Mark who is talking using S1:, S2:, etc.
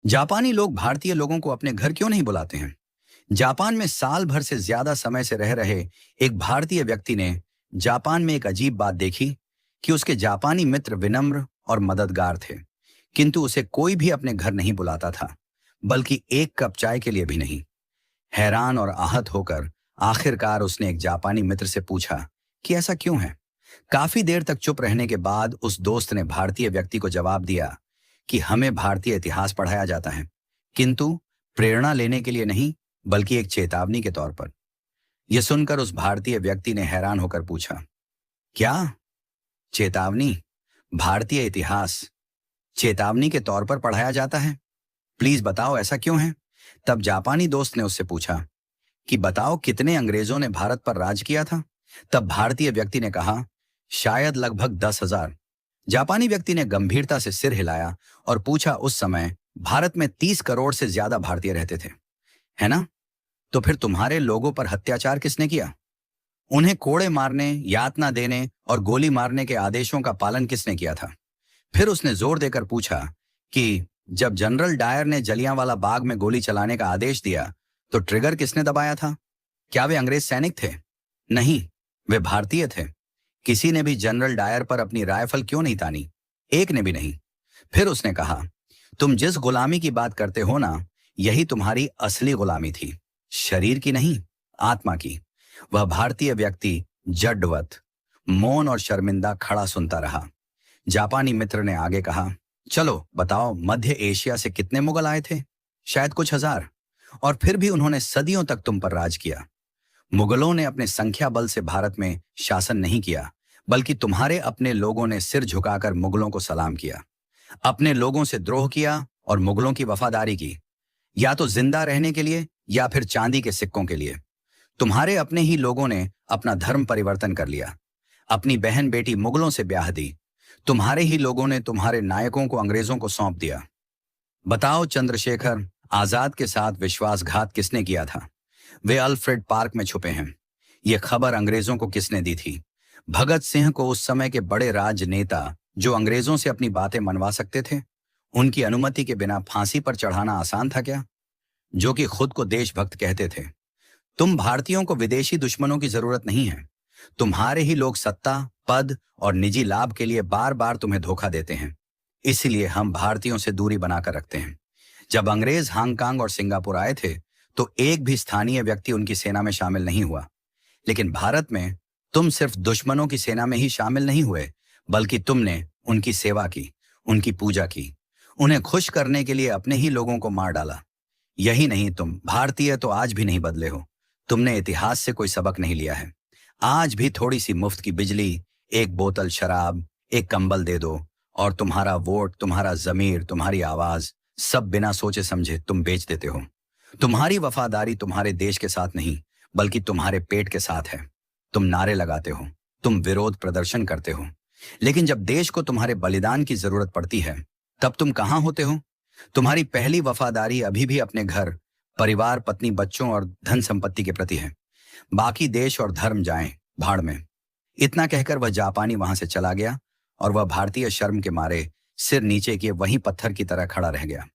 S1: जापानी लोग भारतीय लोगों को अपने घर क्यों नहीं बुलाते हैं? जापान में साल भर से ज्यादा समय से रह रहे एक भारतीय व्यक्ति ने जापान में एक अजीब बात देखी कि उसके जापानी मित्र विनम्र और मददगार थे, किंतु उसे कोई भी अपने घर नहीं बुलाता था, बल्कि एक कप चाय के लिए भी नहीं। हैरान और आहत होकर आखिरकार उसने एक जापानी मित्र से पूछा कि ऐसा क्यों है। काफी देर तक चुप रहने के बाद उस दोस्त ने भारतीय व्यक्ति को जवाब दिया कि हमें भारतीय इतिहास पढ़ाया जाता है, किंतु प्रेरणा लेने के लिए नहीं, बल्कि एक चेतावनी के तौर पर। यह सुनकर उस भारतीय व्यक्ति ने हैरान होकर पूछा, क्या चेतावनी? भारतीय इतिहास चेतावनी के तौर पर पढ़ाया जाता है? प्लीज बताओ ऐसा क्यों है? तब जापानी दोस्त ने उससे पूछा कि बताओ कितने अंग्रेजों ने भारत पर राज किया था? तब भारतीय व्यक्ति ने कहा, शायद लगभग 10,000। जापानी व्यक्ति ने गंभीरता से सिर हिलाया और पूछा, उस समय भारत में 30 करोड़ से ज्यादा भारतीय रहते थे, है ना? तो फिर तुम्हारे लोगों पर अत्याचार किसने किया? उन्हें कोड़े मारने, यातना देने और गोली मारने के आदेशों का पालन किसने किया था? फिर उसने जोर देकर पूछा कि जब जनरल डायर ने जलियांवाला बाग में गोली चलाने का आदेश दिया, तो ट्रिगर किसने दबाया था? क्या वे अंग्रेज सैनिक थे? नहीं, वे भारतीय थे। किसी ने भी जनरल डायर पर अपनी राइफल क्यों नहीं तानी? एक ने भी नहीं। फिर उसने कहा, तुम जिस गुलामी की बात करते हो ना, यही तुम्हारी असली गुलामी थी, शरीर की नहीं, आत्मा की। वह भारतीय व्यक्ति जड्डवत, मौन और शर्मिंदा खड़ा सुनता रहा। जापानी मित्र ने आगे कहा, चलो बताओ, मध्य एशिया से कितने मुगल आए थे? शायद कुछ हजार। और फिर भी उन्होंने सदियों तक तुम पर राज किया। मुगलों ने अपने संख्या बल से भारत में शासन नहीं किया, बल्कि तुम्हारे अपने लोगों ने सिर झुकाकर मुगलों को सलाम किया, अपने लोगों से द्रोह किया और मुगलों की वफादारी की, या तो जिंदा रहने के लिए या फिर चांदी के सिक्कों के लिए। तुम्हारे अपने ही लोगों ने अपना धर्म परिवर्तन कर लिया, अपनी बहन बेटी मुगलों से ब्याह दी। तुम्हारे ही लोगों ने तुम्हारे नायकों को अंग्रेजों को सौंप दिया। बताओ, चंद्रशेखर आजाद के साथ विश्वासघात किसने किया था? वे अल्फ्रेड पार्क में छुपे हैं। यह खबर अंग्रेजों को किसने दी थी? भगत सिंह को, उस समय के बड़े राजनेता जो अंग्रेजों से अपनी बातें मनवा सकते थे, उनकी अनुमति के बिना फांसी पर चढ़ाना आसान था क्या? जो कि खुद को देशभक्त कहते थे। तुम भारतीयों को विदेशी दुश्मनों की जरूरत नहीं है। तुम्हारे ही लोग सत्ता, पद और निजी लाभ के लिए बार बार तुम्हें धोखा देते हैं। इसलिए हम भारतीयों से दूरी बनाकर रखते हैं। जब अंग्रेज हांगकांग और सिंगापुर आए थे, तो एक भी स्थानीय व्यक्ति उनकी सेना में शामिल नहीं हुआ। लेकिन भारत में तुम सिर्फ दुश्मनों की सेना में ही शामिल नहीं हुए, बल्कि तुमने उनकी सेवा की, उनकी पूजा की, उन्हें खुश करने के लिए अपने ही लोगों को मार डाला। यही नहीं, तुम भारतीय तो आज भी नहीं बदले हो। तुमने इतिहास से कोई सबक नहीं लिया है। आज भी थोड़ी सी मुफ्त की बिजली, एक बोतल शराब, एक कंबल दे दो और तुम्हारा वोट, तुम्हारा जमीर, तुम्हारी आवाज, सब बिना सोचे समझे तुम बेच देते हो। तुम्हारी वफादारी तुम्हारे देश के साथ नहीं, बल्कि तुम्हारे पेट के साथ है। तुम नारे लगाते हो, तुम विरोध प्रदर्शन करते हो, लेकिन जब देश को तुम्हारे बलिदान की जरूरत पड़ती है, तब तुम कहां होते हो? तुम्हारी पहली वफादारी अभी भी अपने घर, परिवार, पत्नी, बच्चों और धन संपत्ति के प्रति है। बाकी देश और धर्म जाएं भाड़ में। इतना कहकर वह जापानी वहां से चला गया और वह भारतीय शर्म के मारे सिर नीचे किए वहीं पत्थर की तरह खड़ा रह गया।